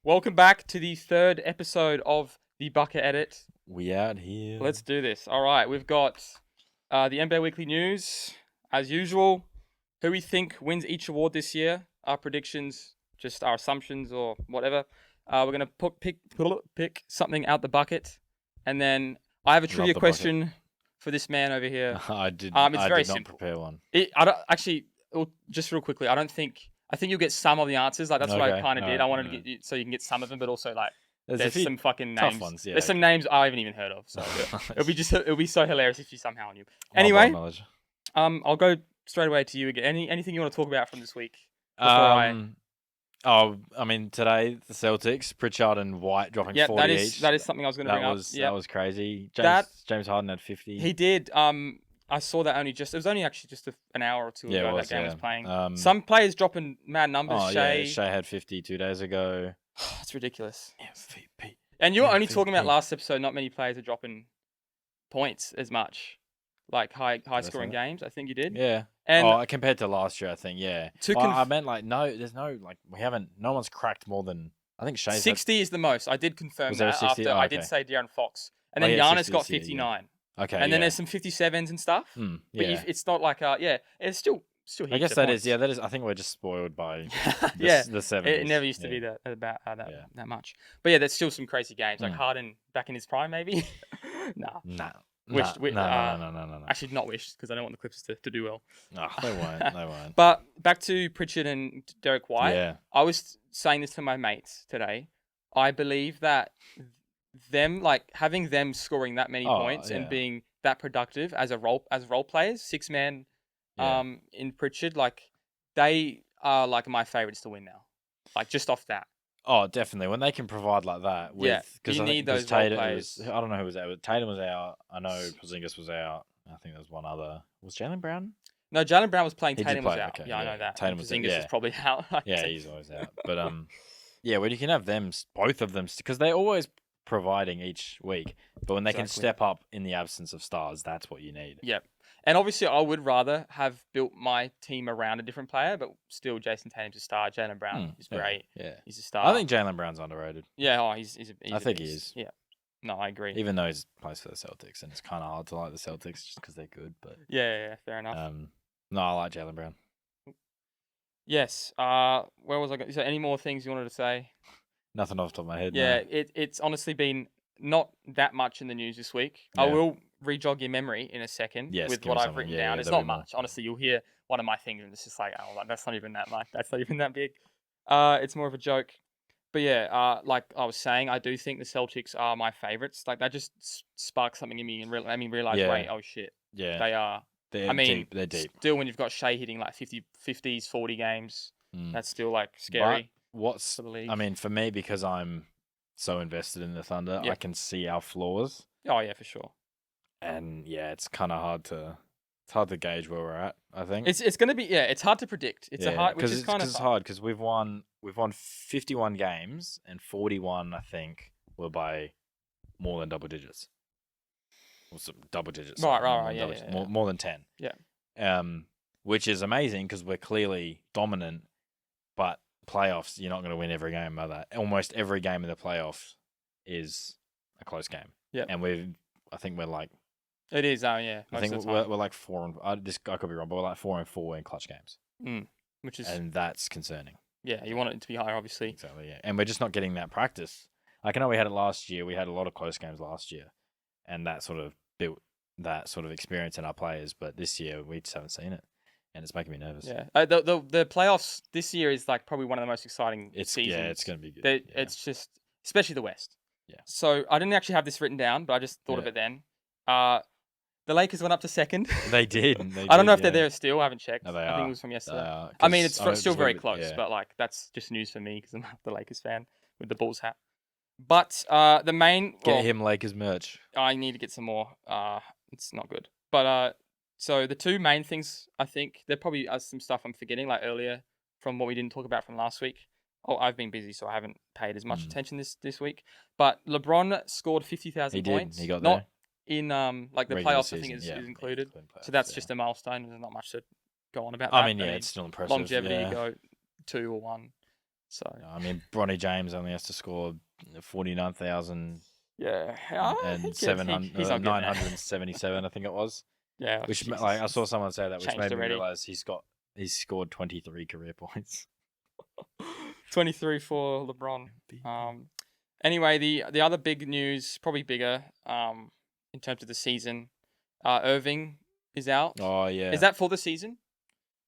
Welcome back to the third episode of the Bucket Edit. We out here. Let's do this. All right, we've got the NBA Weekly News, as usual. Who we think wins each award this year, our predictions, just our assumptions or whatever. We're going to pick something out the bucket. And then I have a trivia question for this man over here. I did very not simple. prepare one. Just real quickly, I think you'll get some of the answers. Like that's what I kind of did. I wanted to get you so you can get some of them, but also like there's some fucking names. Tough ones, yeah. There's some names I haven't even heard of. So it'll be so hilarious if you somehow knew. Anyway, I'll go straight away to you again. Anything you want to talk about from this week? Today the Celtics, Pritchard and White dropping 40 each. That is something I was going to bring up. That was crazy. James Harden had 50. He did. I saw that it was only actually just an hour or two ago that game was playing. Some players dropping mad numbers. Shea had 50 2 days ago. It's ridiculous. MVP. And you're only talking about last episode. Not many players are dropping points as much, like high scoring games. I think you did. Yeah. And compared to last year, I think I meant no one's cracked more than I think Shea's 60 is the most. I did confirm that after I did say De'Aaron Fox, and then Giannis got 59. Okay. And then there's some 57s and stuff. But it's not like it's still. I guess that is. I think we're just spoiled by the 70s. It never used to be that much. But yeah, there's still some crazy games like Harden back in his prime, maybe. No. No. Actually, not wished because I don't want the Clippers to do well. No, they won't. But back to Pritchard and Derek White. Yeah. I was saying this to my mates today. I believe that having them scoring that many points and being that productive as role players, 6-man in Pritchard, like they are like my favorites to win now. Like just off that. Oh, definitely. When they can provide like that, you need those role players. I don't know who was out. Tatum was out. I know Porzingis was out. I think there was one other. Was Jaylen Brown? No, Jaylen Brown was playing. Tatum was out. Okay, I know that. Tatum Porzingis is probably out. He's always out. But when you can have them, both of them, because they're always providing each week. But when they can step up in the absence of stars, that's what you need. Yep. And obviously, I would rather have built my team around a different player, but still, Jason Tatum's a star. Jaylen Brown is great. Yeah, he's a star. I think Jaylen Brown's underrated. Yeah, I think he is. Yeah. No, I agree. Even though he plays for the Celtics, and it's kind of hard to like the Celtics just because they're good. But yeah, fair enough. No, I like Jaylen Brown. Yes. Where was I going? So, any more things you wanted to say? Nothing off the top of my head. Yeah, no. It's honestly been not that much in the news this week. Yeah. I will re-jog your memory in a second with what I've written down. It's not much. Honestly, you'll hear one of my things and it's just like, that's not even that much. That's not even that big. It's more of a joke. But yeah, like I was saying, I do think the Celtics are my favorites. Like that just sparked something in me and realize, wait, oh shit. Yeah. They are. They're deep. They're deep. Still, when you've got Shea hitting like 50s, 40 games, that's still like scary. But for me, because I'm so invested in the Thunder, I can see our flaws. Oh yeah, for sure. And it's kind of hard to gauge where we're at. I think it's going to be it's hard to predict. It's which is kind of hard because we've won 51 games and 41 I think were by more than double digits. Or some double digits. Right. More than 10. Yeah. Which is amazing because we're clearly dominant, but playoffs you're not going to win every game like that. Almost every game in the playoffs is a close game. Yeah. And I think we're like. It is, I think we're like 4 and I could be wrong, but we're like 4-4 in clutch games. And that's concerning. Yeah, you want it to be higher, obviously. Exactly, yeah. And we're just not getting that practice. Like I know we had it last year. We had a lot of close games last year, and that sort of built that sort of experience in our players. But this year we just haven't seen it, and it's making me nervous. Yeah, the playoffs this year is like probably one of the most exciting seasons. Yeah, it's going to be good. It's just, especially the West. Yeah. So I didn't actually have this written down, but I just thought of it then. The Lakers went up to second. They did. I don't know if they're there still. I haven't checked. No, they I are. think it was from yesterday. I mean, it's still very close, but like that's just news for me because I'm not the Lakers fan with the Bulls hat. But the main get him Lakers merch. I need to get some more. It's not good. But so the two main things I think there probably are some stuff I'm forgetting like earlier from what we didn't talk about from last week. Oh, I've been busy, so I haven't paid as much attention this week. But LeBron scored 50,000 points. He got not there. In like the Regular playoffs, season, I think is included. Playoffs, so that's just a milestone. There's not much to go on about that. I mean, it's still impressive. Longevity, you go 2 or 1. So I mean, Bronny James only has to score 49,000 yeah, and he's not getting 977, I think it was. Yeah, Which Jesus, like I saw someone say that, which changed made me already. realize he's scored 23 career points. 23 for LeBron. Anyway, the other big news, probably bigger, in terms of the season, Irving is out. Oh yeah. Is that for the season?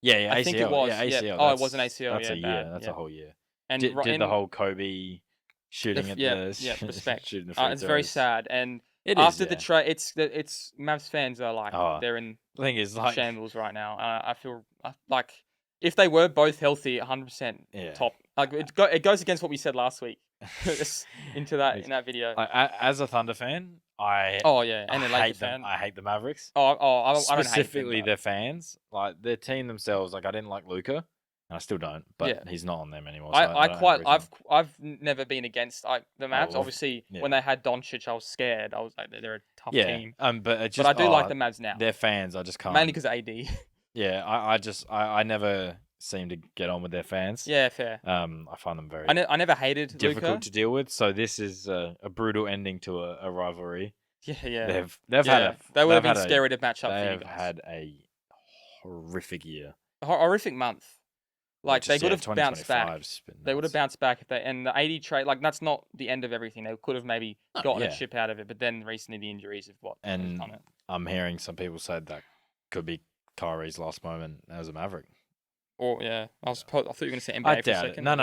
Yeah, ACL. I think it was. Yeah, ACL. Yeah. Oh, it was an ACL. That's yeah, a year. bad. That's a whole year. And Did the whole Kobe shooting at the respect. shooting the free It's very throws. sad. And It after is, the trade, it's Mavs fans are like they're in the thing is like shambles right now. I feel like if they were both healthy, 100% top. Like it goes against what we said last week. Into that in that video. As a Thunder fan, and a Lakers fan. I hate the Mavericks. I don't hate specifically them, their fans, like their team themselves. Like I didn't like Luka, and I still don't. But he's not on them anymore. So I've never been against the Mavs. Obviously, when they had Doncic, I was scared. I was like, they're a tough team. But I do like the Mavs now. Their fans, I just can't. Mainly because AD. Yeah, I never seem to get on with their fans. Yeah, fair. I find them very. I never hated difficult Luka. to deal with. So this is a brutal ending to a rivalry. Yeah. They would have been scary to match up. They've had a horrific year. A horrific month. Like they would have bounced back. They would have bounced back if and the 80 trade. Like that's not the end of everything. They could have maybe gotten a chip out of it. But then recently the injuries have done it. I'm hearing some people say that could be Kyrie's last moment as a Maverick. Or I thought you were going to say NBA for a second. No.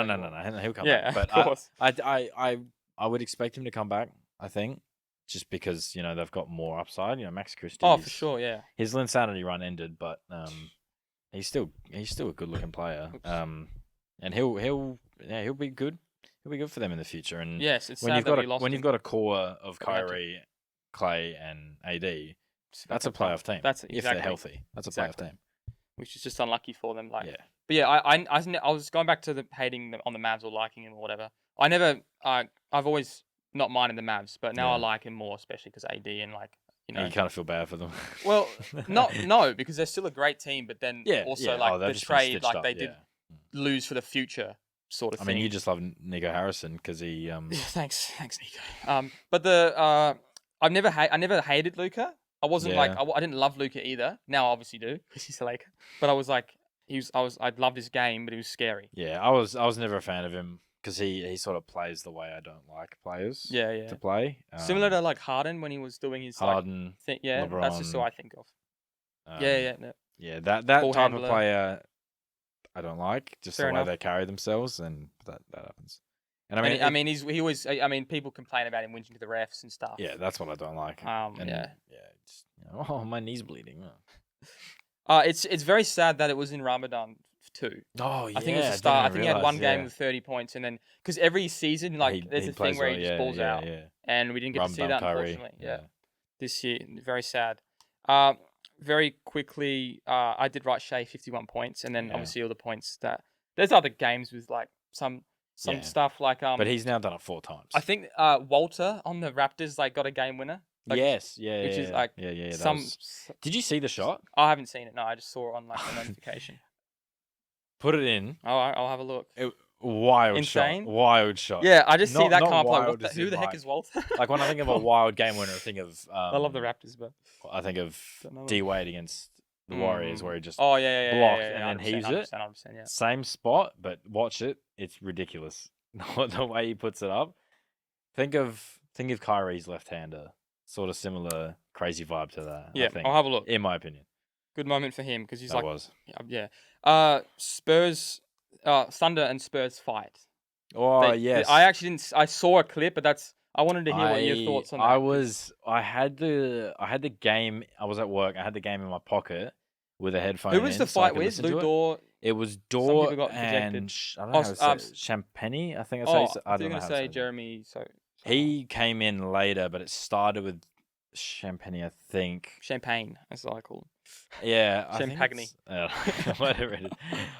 He'll come back. But of course. I would expect him to come back. I think just because they've got more upside. Max Christie. Oh, for sure. Yeah. His Linsanity run ended, but he's still a good looking player. And he'll be good. He'll be good for them in the future. And yes, it's when you've got a core of Kyrie, Clay, and AD, that's a playoff team. If they're healthy. That's a playoff team. Which is just unlucky for them. But I was going back to the hating them on the Mavs or liking him or whatever. I've always not minded the Mavs, but now I like him more, especially because AD and you kind of feel bad for them. Well, no, because they're still a great team, but then the trade, they did lose for the future sort of thing. I mean, you just love Nico Harrison because he. Thanks, Nico. But I never hated Luka. I wasn't I didn't love Luka either. Now I obviously do because he's a Laker. But I was like, I loved his game, but he was scary. Yeah, I was never a fan of him because he sort of plays the way I don't like players. To play. Similar to Harden when he was doing his Harden thing. Yeah, LeBron, that's just what I think of. Yeah, that type of player I don't like. Just the way they carry themselves, and that happens. And people complain about him whinging to the refs and stuff. Yeah, that's what I don't like. My knee's bleeding. It's very sad that it was in Ramadan too. Oh yeah, I think it was the start. I think he had one game with 30 points, and then because every season there's a thing where he just balls out, and we didn't get to see that unfortunately. Yeah, this year very sad. Very quickly, I did write Shea 51 points, and then obviously all the points that there's other games with some stuff but he's now done it 4 times. I think Walter on the Raptors got a game winner. Yes, which is Did you see the shot? I haven't seen it. No, I just saw it on a notification. Put it in. Oh, I'll have a look. Wild shot. Yeah, I just see that come up. Who the heck is Walter? When I think of a wild game winner, I think of. I love the Raptors, but I think of D Wade against the Warriors, where he just blocked and then heaves it. 100%, Same spot, but watch it. It's ridiculous the way he puts it up. Think of Kyrie's left-hander. Sort of similar crazy vibe to that. Yeah, I think, I'll have a look. In my opinion, good moment for him because he's yeah. Spurs, Thunder and Spurs fight. Oh yes, I actually didn't. I saw a clip, but I wanted to hear what your thoughts on that. I had the game. I was at work. I had the game in my pocket with a headphone. Who was the fight with? Lou Dort. It was Dort and I don't know how to say Champagne. I think I don't know. I was going to say Jeremy. He came in later, but it started with Champagne, I think. Champagne, that's what I call him. Yeah. Champagne. Whatever it is.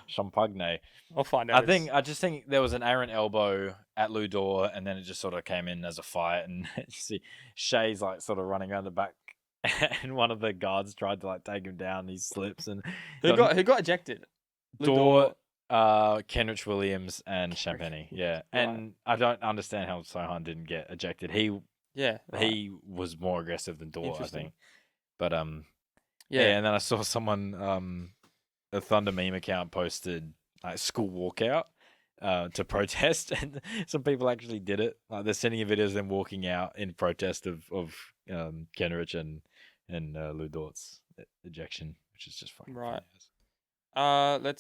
Champagne. I'll find out. I just think there was an errant elbow at Lou Dort, and then it just sort of came in as a fight, and you see Shea's sort of running around the back, and one of the guards tried to take him down, and he slips, and who got ejected? Dort Kenrich Williams and Champagny. Yeah. Right. And I don't understand how Sohan didn't get ejected. He was more aggressive than Dort, I think. But and then I saw someone a Thunder meme account posted school walkout to protest, and some people actually did it. Like they're sending in videos of them walking out in protest of Kenrich and Lou Dort's ejection, which is just fucking right. funny.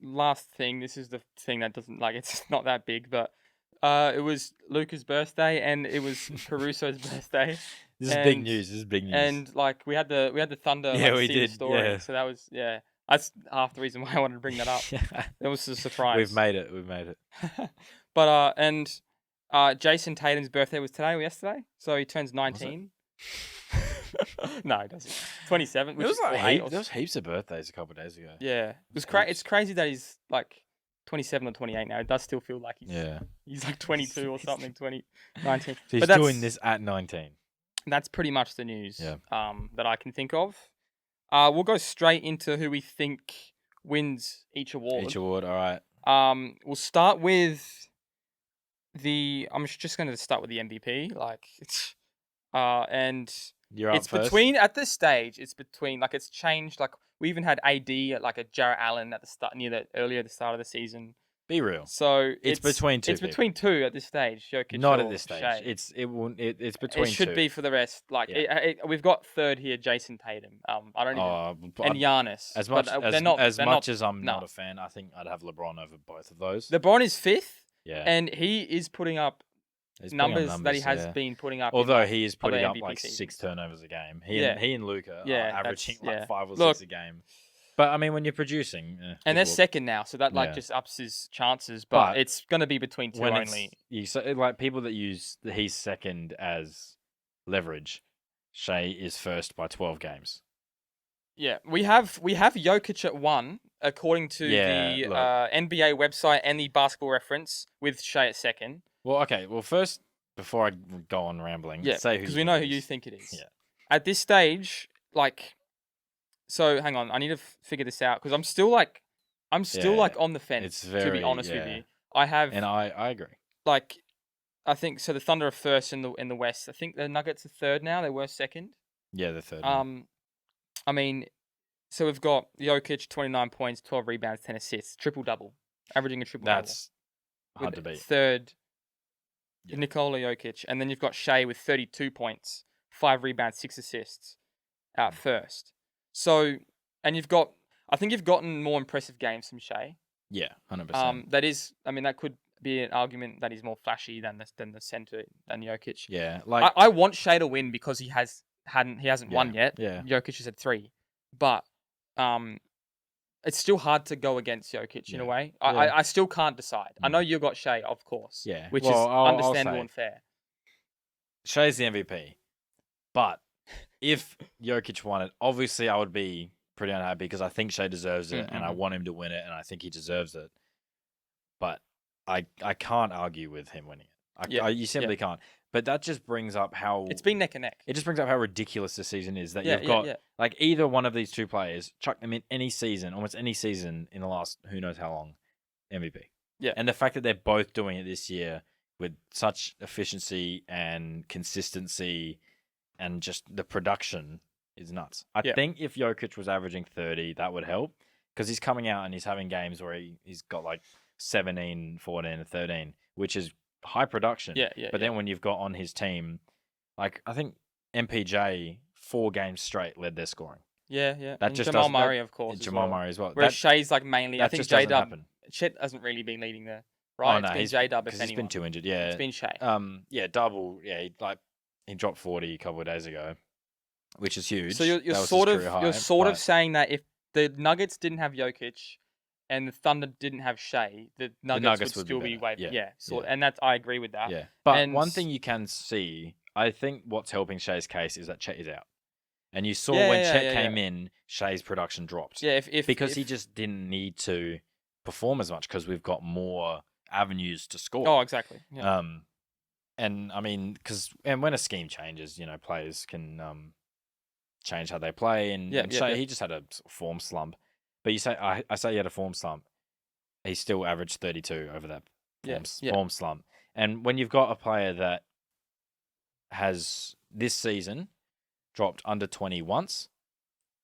Last thing. This is the thing that doesn't it's not that big, but it was Luca's birthday and it was Caruso's birthday. This is big news. And we had the Thunder. Yeah, we see did. The story. Yeah. So that was That's half the reason why I wanted to bring that up. It was a surprise. We've made it. But Jason Tatum's birthday was today or yesterday, so he turns 19. No, he doesn't. 27. Which there was heaps of birthdays a couple of days ago. Yeah, it's crazy that he's 27 or 28 now. It does still feel like he's 22 or something. 19. So he's doing this at 19. That's pretty much the news that I can think of. We'll go straight into who we think wins each award. All right. We'll start with I'm just going to start with the MVP. And it's between at this stage. It's between it's changed. We even had AD at a Jarrett Allen at the start earlier at the start of the season. Be real. So it's between two. It's between two at this stage. Jokic Not at this stage. Shea. It's between two. It should be for the rest. We've got third here, Jason Tatum. I don't even and Giannis. As much as I'm not a fan, I think I'd have LeBron over both of those. LeBron is fifth. Yeah. And he is putting up numbers that he has been putting up. Although he is putting up seasons. 6 turnovers a game. He and Luka are averaging 5 or 6 a game. But I mean, when you're producing, and they're second now, so that just ups his chances. But it's going to be between two only. People that use he's second as leverage, Shea is first by 12 games. Yeah, we have Jokic at 1, according to the NBA website and the Basketball Reference, with Shea at second. Well, okay. Well, first, before I go on rambling, say who, because we know who you think it is. Yeah. At this stage, so hang on, I need to figure this out because I'm still on the fence. To be honest with you, I agree. I think so. The Thunder are first in the West. I think the Nuggets are third now. They were second. Yeah, they're third. I mean, so we've got Jokic 29 points, 12 rebounds, 10 assists, triple double, averaging a triple double. That's hard to beat. Third, Nikola Jokic, and then you've got Shea with 32 points, 5 rebounds, 6 assists, at first. So, and I think you've gotten more impressive games from Shea. Yeah, 100%. That could be an argument that he's more flashy than the center than Jokic. Yeah, I want Shea to win because he hasn't won yet. Yeah, Jokic is at 3, but it's still hard to go against Jokic in a way. I still can't decide. I know you got Shea, of course. Yeah, which is understandable and fair. Shea's the MVP, but if Jokic won it, obviously I would be pretty unhappy because I think Shea deserves it and I want him to win it and I think he deserves it. But I can't argue with him winning it. You simply can't. But that just brings up how it's been neck and neck. It just brings up how ridiculous this season is that you've got either one of these two players, chuck them in almost any season in the last who knows how long, MVP. Yeah. And the fact that they're both doing it this year with such efficiency and consistency and just the production is nuts. I think if Jokic was averaging 30, that would help because he's coming out and he's having games where he's got 17, 14, and 13, which is high production. But then when you've got on his team, I think MPJ 4 games straight led their scoring. Yeah. That and just Jamal Murray, of course. Jamal Murray as well. Whereas Shea's mainly, I think J-Dub. Chet hasn't really been leading the right. It's been J-Dub if anyone. He's been too injured. Yeah, it's been Shea. Double. Yeah, he dropped 40 a couple of days ago, which is huge. So you're sort of saying that if the Nuggets didn't have Jokic and the Thunder didn't have Shea, the Nuggets would still be way better. And that's I agree with that. Yeah, but one thing you can see, I think what's helping Shea's case is that Chet is out. And you saw when Chet came in, Shea's production dropped. Yeah, because he just didn't need to perform as much because we've got more avenues to score. Oh, exactly. Yeah. And I mean, when a scheme changes, players can change how they play. And Shea, he just had a form slump. But you say I say he had a form slump. he still averaged 32 over that form slump. And when you've got a player that has this season dropped under 20 once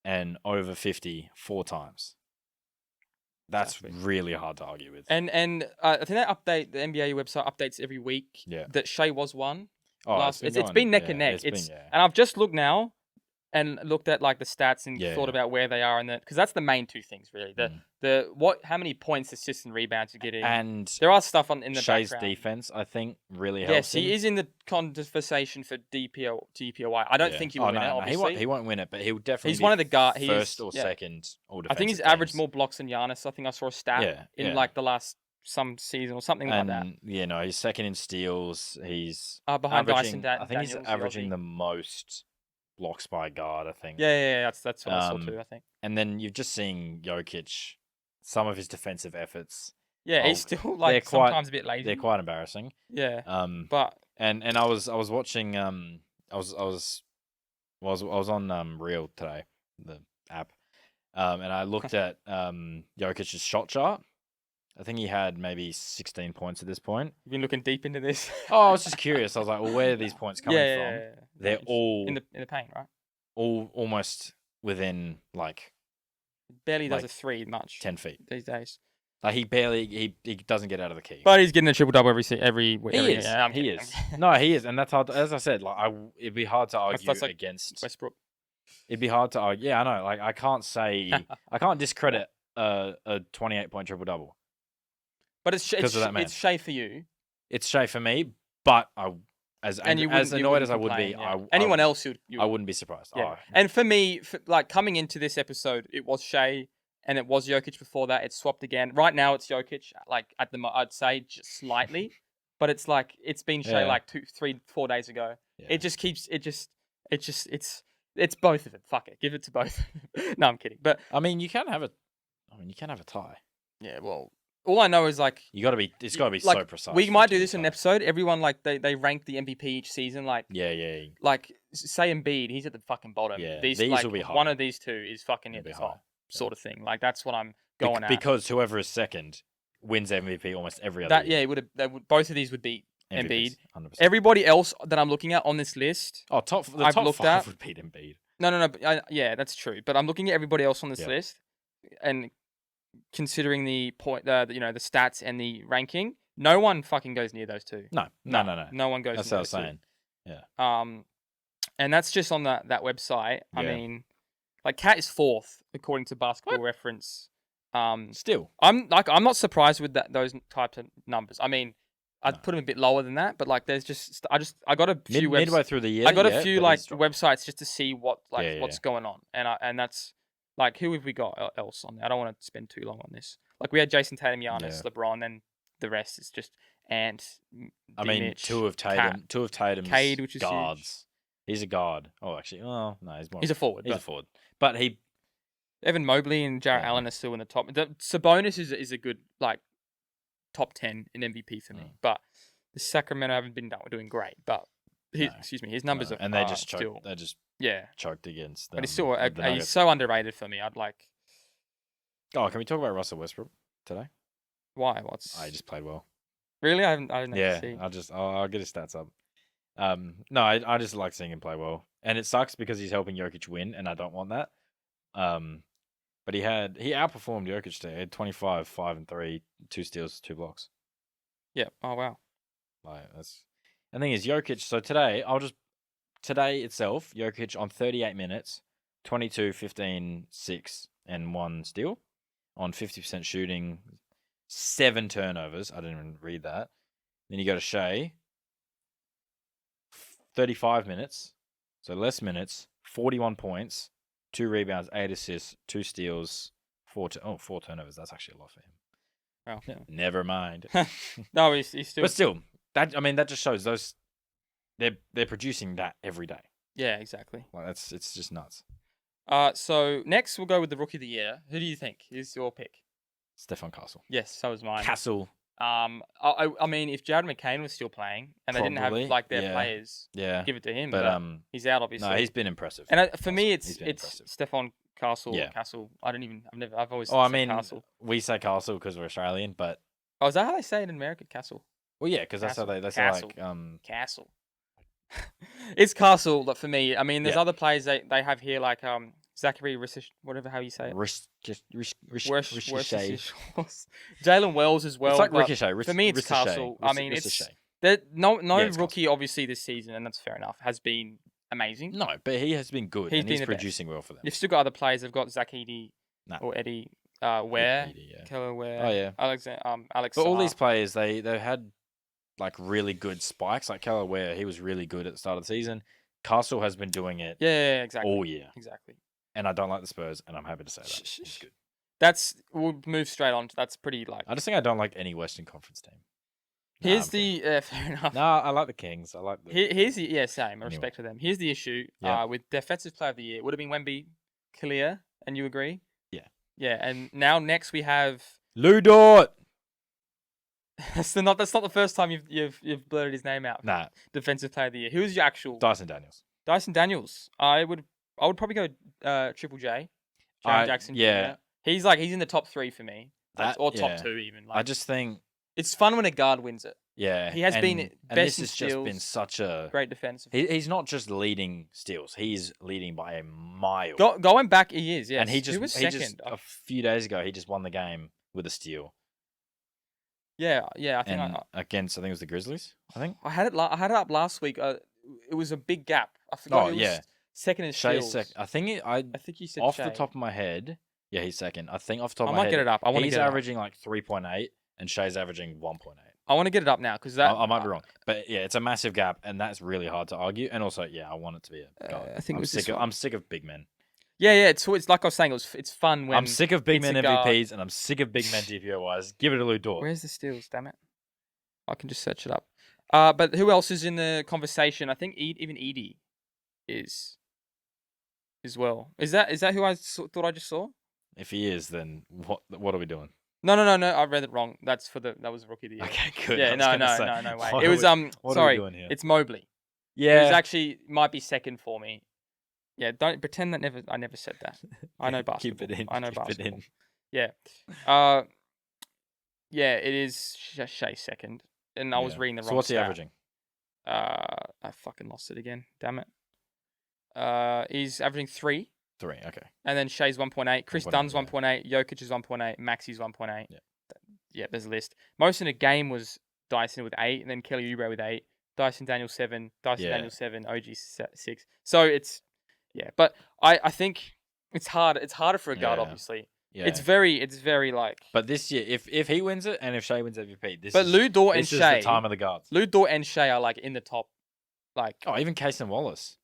and over 50 4 times, that's really hard to argue with. And I think the NBA website updates every week. Yeah. That Shea was one. Oh, it's been neck and neck. And I've just looked now and looked at like the stats and thought about where they are in that, because that's the main two things really. How many points, assists, and rebounds you're getting, and there are stuff in the Shea's background. defense, I think, really helps. Yes, he is in the conversation for DPOY. I don't think he will win it. Obviously, he won't win it, but he'll definitely. He's one of the guards. First or second. All I think he's averaged more blocks than Giannis. I think I saw a stat in like the last some season or something like that. Yeah, no, he's second in steals. He's behind Dyson. I think he's averaging the most blocks by guard, I think. Yeah, that's what I saw too, I think. And then you've just seen Jokic, some of his defensive efforts. Yeah, he's still like sometimes a bit lazy. They're quite embarrassing. Yeah. But I was watching I was on Reel today, the app. And I looked at Jokic's shot chart. I think he had maybe 16 points at this point. You've been looking deep into this. I was just curious. I was like, well, where are these points coming from? Yeah. They're all in the paint, right? All almost within like barely does a three much 10 feet these days. Like he doesn't get out of the key. But he's getting a triple double every week. He is. He is. No, he is, and that's hard. As I said, like it'd be hard to argue that's like against Westbrook. It'd be hard to argue. Yeah, I know. Like I can't discredit a 28-point triple double. But it's Shea for you. It's Shea for me, but as annoyed as I would be, anyone else I wouldn't be surprised. Yeah. And for me, like coming into this episode, it was Shea and it was Jokic before that. It's swapped again. Right now it's Jokic, like I'd say just slightly, but it's like it's been Shea like 2, 3, 4 days ago. Yeah. It's both of them. Fuck it, give it to both. No, I'm kidding. But I mean, you can have a tie. Yeah, well. All I know is like it's got to be like, so precise. We might do this in an episode. Everyone like they rank the MVP each season. Like Like say Embiid, he's at the fucking bottom. Yeah, these like, will be high. One of these two is fucking at the top, sort of thing. Like that's what I'm going at. Because whoever is second wins MVP almost every other year. Yeah, it would. Both of these would beat Embiid. 100%. Everybody else that I'm looking at on this list, the top 5 would beat Embiid. No. Yeah, that's true. But I'm looking at everybody else on this list, and considering the point, the stats and the ranking, no one fucking goes near those two. No. No one goes. That's what I was saying. Yeah. And that's just on that website. I mean, like Cat is fourth according to Basketball Reference. Still, I'm not surprised with those types of numbers. I mean, I'd put him a bit lower than that, but like, there's just I got a few midway through the year. I got a few like websites just to see what's going on, and that's. Like, who have we got else on there? I don't want to spend too long on this. Like, we had Jason Tatum, Giannis, LeBron, and the rest is just Ant. I mean, Mitch, two of Tatum's Cade, which is guards. Huge. He's a guard. Oh, actually, no, he's a forward. He's a forward. But Evan Mobley and Jarrett Allen are still in the top. Sabonis is a good like top 10 in MVP for me. But the Sacramento haven't been doing great. But his numbers are and they just choked. Still, they just choked against them. But he's still he's so underrated for me. I'd like. Oh, can we talk about Russell Westbrook today? Why? He just played well. Really? I didn't see. I'll get his stats up. No, I just like seeing him play well, and it sucks because he's helping Jokic win, and I don't want that. But he outperformed Jokic today. He had 25, 5 and 3, 2 steals, 2 blocks. Yeah. Oh wow. Like that's. The thing is, Jokic. So today itself, Jokic on 38 minutes, 22, 15, 6, and 1 steal on 50% shooting, 7 turnovers. I didn't even read that. Then you go to Shea, 35 minutes, so less minutes, 41 points, 2 rebounds, 8 assists, 2 steals, 4 turnovers. That's actually a lot for him. Oh, yeah. Never mind. No, he's still. But still, that just shows those. They're producing that every day. Yeah, exactly. Like it's just nuts. So next we'll go with the Rookie of the Year. Who do you think is your pick? Stefan Castle. Yes, so is mine. Castle. I mean, if Jared McCain was still playing and they didn't have like their players, give it to him. But he's out obviously. No, he's been impressive. And for me, it's Stefan Castle. Yeah. Castle. I've always Oh, I said mean, Castle. we say Castle because we're Australian, but Oh, is that how they say it in America? Castle. well, yeah, because that's how they say Castle. like Castle. It's Castle for me. I mean, there's Yeah. other players they have here like Zachary Rissish, whatever how you say it. Ricochet. Jalen Wells as well. It's like but Ricochet. For me, it's Ricochet. Castle. I mean, Ricochet. no it's rookie obviously this season, and that's fair enough. Has been amazing. No, but he has been good, and he's producing well for them. You've still got other players. They've got Zach Edey or Eddie Ware, Keller Ware. Oh yeah, Alex. But all these players, they had like really good spikes. Like Keller Ware, he was really good at the start of the season. Castle has been doing it. Yeah, exactly. All year. Exactly. And I don't like the Spurs, and I'm happy to say that. He's good. We'll move straight on. That's pretty like. I just think I don't like any Western Conference team. Here's fair enough. No, I like the Kings. I like the. Here's the same. Respect to them. Here's the issue. With defensive player of the year, would have been Wemby, Kalia, and you agree? Yeah. Yeah, and now next we have Lou Dort. That's not the first time you've blurted his name out. Nah. Defensive player of the year. Who was your actual? Dyson Daniels. Dyson Daniels. I would probably go Triple J. Jaren Jackson. Yeah. Jr. He's in the top 3 for me. Or top 2 even. I just think it's fun when a guard wins it. Yeah. He has been best and this in has steals, just been such a great defensive. He's not just leading steals. He's leading by a mile. Going back, he is. Yes. And he was second. a few days ago, he just won the game with a steal. Yeah. I think against, I think it was the Grizzlies. I think I had it up last week. It was a big gap. I forgot. Second in steals. I think you said off Shea. the top of my head. Yeah, he's second. I think off the top I of my head. might get it up. He's averaging like 3.8, and Shay's averaging 1.8. I want to get it up now because I might be wrong, but yeah, it's a massive gap, and that's really hard to argue. And also, I want it to be a goal. I think I'm sick of big men. Yeah. It's like I was saying. It's fun when I'm sick of big men MVPs, and I'm sick of big men DPOYs. Give it a Lou Dort. Where's the steals? Damn it! I can just search it up. But who else is in the conversation? I think even Edie is as well. Is that who I thought I just saw? If he is, then what are we doing? No. I read it wrong. That was the rookie of the year. Okay, good. Yeah, no way. It was sorry. It's Mobley. Yeah. He's actually might be second for me. Yeah, don't pretend that I never said that. I know basketball. Keep it in. I know basketball. Keep it in. Yeah. Yeah, it is Shea second. And I was reading the wrong. So what's he stat. averaging? I fucking lost it again. Damn it. He's averaging 3. 3, okay. And then Shea's 1.8. Chris Dunn's 1.8. Jokic is 1.8. Maxi's 1.8. Yeah, there's a list. Most in a game was Dyson with 8, and then Kelly Oubre with 8. Dyson Daniels 7. Daniels 7. OG 6. So it's but I think it's hard. It's harder for a guard, obviously. Yeah. It's very like. But this year, if he wins it and if Shea wins MVP, Lou Dort and Shea. This is the time of the guards. Lou Dort and Shea are like in the top, like. Oh, even Case and Wallace.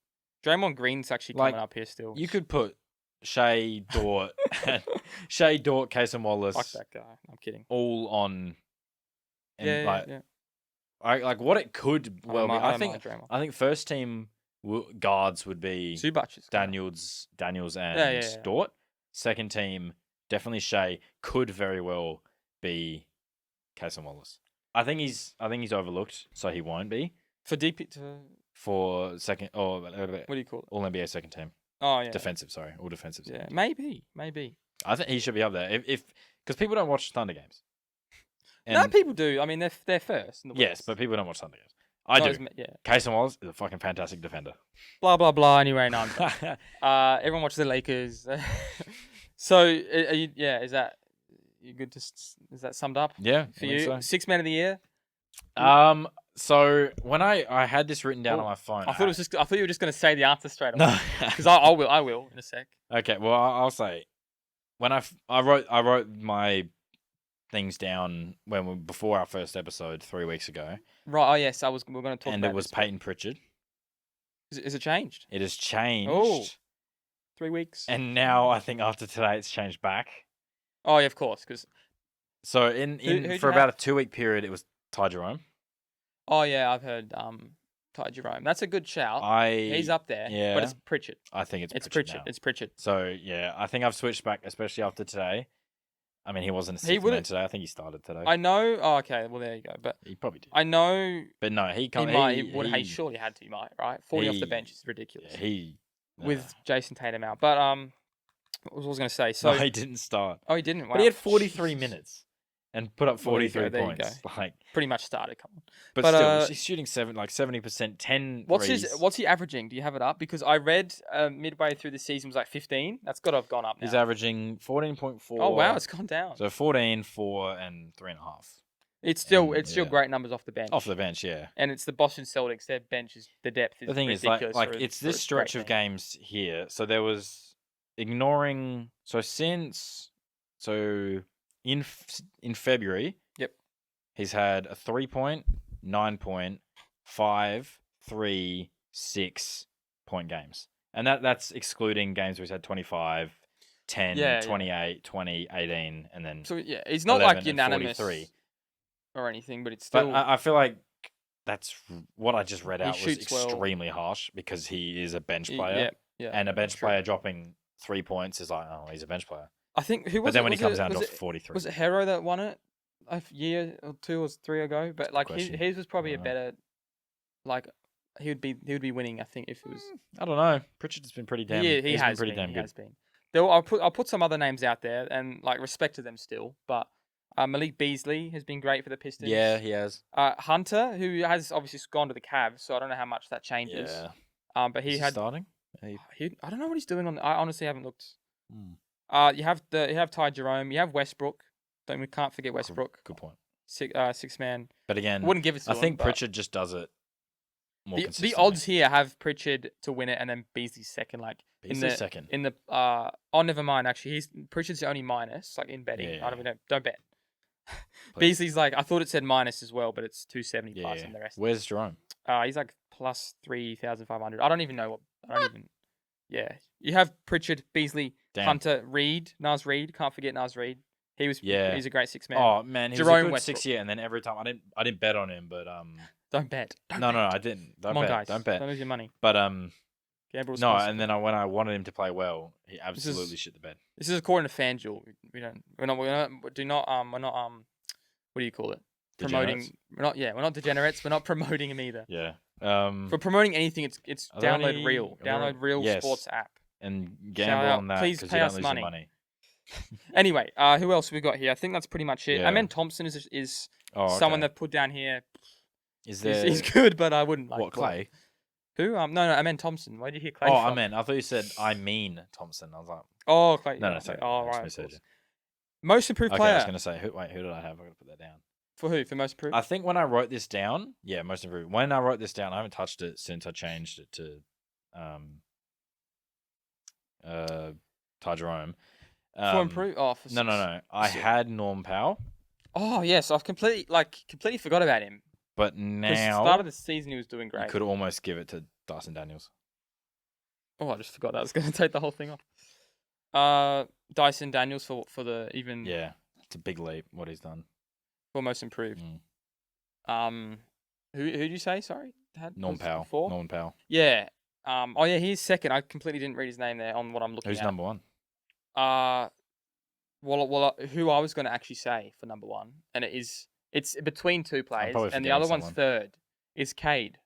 Draymond Green's actually coming up here still. You could put Shea, Dort, Case and Wallace. Fuck that guy. I'm kidding. All on. And yeah. Like what it could be. I think first team guards would be Zubac, Daniels and Dort. Second team definitely Shea. Could very well be Case and Wallace. I think he's overlooked, so he won't be for second. Or what do you call it? All NBA second team. Oh yeah. Defensive, sorry, all defensive. Yeah, maybe. I think he should be up there if because people don't watch Thunder games. And no, people do. I mean, they're first. In the yes, but people don't watch Thunder games. I do. Case and Wallace is a fucking fantastic defender. Blah blah blah. Anyway, no. Everyone watches the Lakers. So, is that you good? Is that summed up? Yeah, for you. So. 6 man of the year. So when I had this written down on my phone, I thought you were just going to say the answer straight away. No, because I will in a sec. Okay, well I'll say when I wrote my things down before our first episode 3 weeks ago. Right. Oh yes, we're going to talk. And about it was Peyton Pritchard. Is it changed? It has changed. Oh, 3 weeks. And now I think after today it's changed back. Oh yeah, of course. Because so for about a 2 week period it was Ty Jerome. Oh yeah, I've heard Ty Jerome. That's a good shout. He's up there. Yeah, but it's Pritchard. I think it's Pritchard. It's Pritchard. So yeah, I think I've switched back, especially after today. I mean, he wasn't a sixth man today. I think he started today. I know. Oh, okay. Well, there you go. But he probably did. I know. But no, he surely had to. He might, right? 40 off the bench is ridiculous. Yeah, with Jason Tatum out. But What was I going to say? So no, he didn't start. Oh, he didn't. Wow. But he had 43 minutes and put up 43 there you points. go. Like pretty much started. Come on. But still, he's shooting 70%, 10 threes. What's he averaging? Do you have it up? Because I read midway through the season was like 15. That's got to have gone up now. He's averaging 14.4. Oh wow, it's gone down. So 14, 4, and 3.5. It's still great numbers off the bench. Off the bench, yeah. And it's the Boston Celtics. Their bench is the depth is ridiculous. The thing is, like it's this stretch of games here. So there was ignoring. So in February. Yep. He's had a 3-point, 9-point, 5, 3, 6 point games. And that's excluding games where he's had 25, 10, 28, 20, 18, and then. So yeah, he's not like unanimous or anything, but it's still. But I feel like that's what I just read out was extremely harsh because he is a bench player. Yeah. And a bench player dropping 3 points is like, oh, he's a bench player. I think who was. But then when he comes down to 43, was it Hero that won it a year or 2 or 3 ago? But like his was probably a better. Like he would be winning. I think if it was. I don't know. Pritchard's been pretty damn. Yeah, he has been. He has been. I'll put some other names out there and like respect to them still, but. Malik Beasley has been great for the Pistons. Yeah, he has. Hunter, who has obviously gone to the Cavs, so I don't know how much that changes. Yeah. But he had starting. I don't know what he's doing I honestly haven't looked. You have Ty Jerome. You have Westbrook. We can't forget Westbrook. Good point. Six man. But again, wouldn't give it to him. I think Pritchard just does it more consistently. The odds here have Pritchard to win it, and then Beasley second. Like Beasley's second. In the never mind. Actually, Pritchard's the only minus. Like in betting, I don't even know. Don't bet. Beasley's like I thought it said minus as well, but it's 270 plus and the rest. Where's Jerome? He's like plus 3,500. I don't even know what. I don't even. Yeah, you have Pritchard, Beasley, Hunter, Reed, Naz Reed. Can't forget Naz Reed. He was. Yeah. He's a great 6 man. Oh man, he Jerome was a good 6 year, and then every time I didn't bet on him, but Don't bet. No, I didn't. Come on, guys. Don't bet. Don't lose your money. But No, and then when I wanted him to play well, he absolutely shit the bed. This is according to FanDuel. We're not. What do you call it? Degenerates? We're not degenerates. We're not promoting him either. Yeah. For promoting anything, it's download Real. Download Real Sports app. And gamble on that. Please pay us money. Anyway, who else we got here? I think that's pretty much it. Amen Thompson is someone they've put down here. He's good, but I wouldn't like. What, Clay? Who? No, Amen Thompson. Where did you hear Clay? I thought you said Thompson. I was like, oh, Clay. No, sorry. Oh, right. Most improved player. I was going to say, who did I have? I got to put that down. For who? For most improved? I think when I wrote this down, most improved. When I wrote this down, I haven't touched it since I changed it to Ty Jerome. For improved? Oh, for no. I had Norm Powell. Oh, yes. I've completely forgot about him. But now... Because the start of the season, he was doing great. You could almost give it to Dyson Daniels. Oh, I just forgot that. I was going to take the whole thing off. Dyson Daniels for the even... Yeah, it's a big leap, what he's done. For most improved. Who did you say, sorry? Norman Powell. Yeah. He's second. I completely didn't read his name there on what I'm looking at. Who's number one? Who I was going to actually say for number one, and it's between 2 players, and the other one's third, is Cade.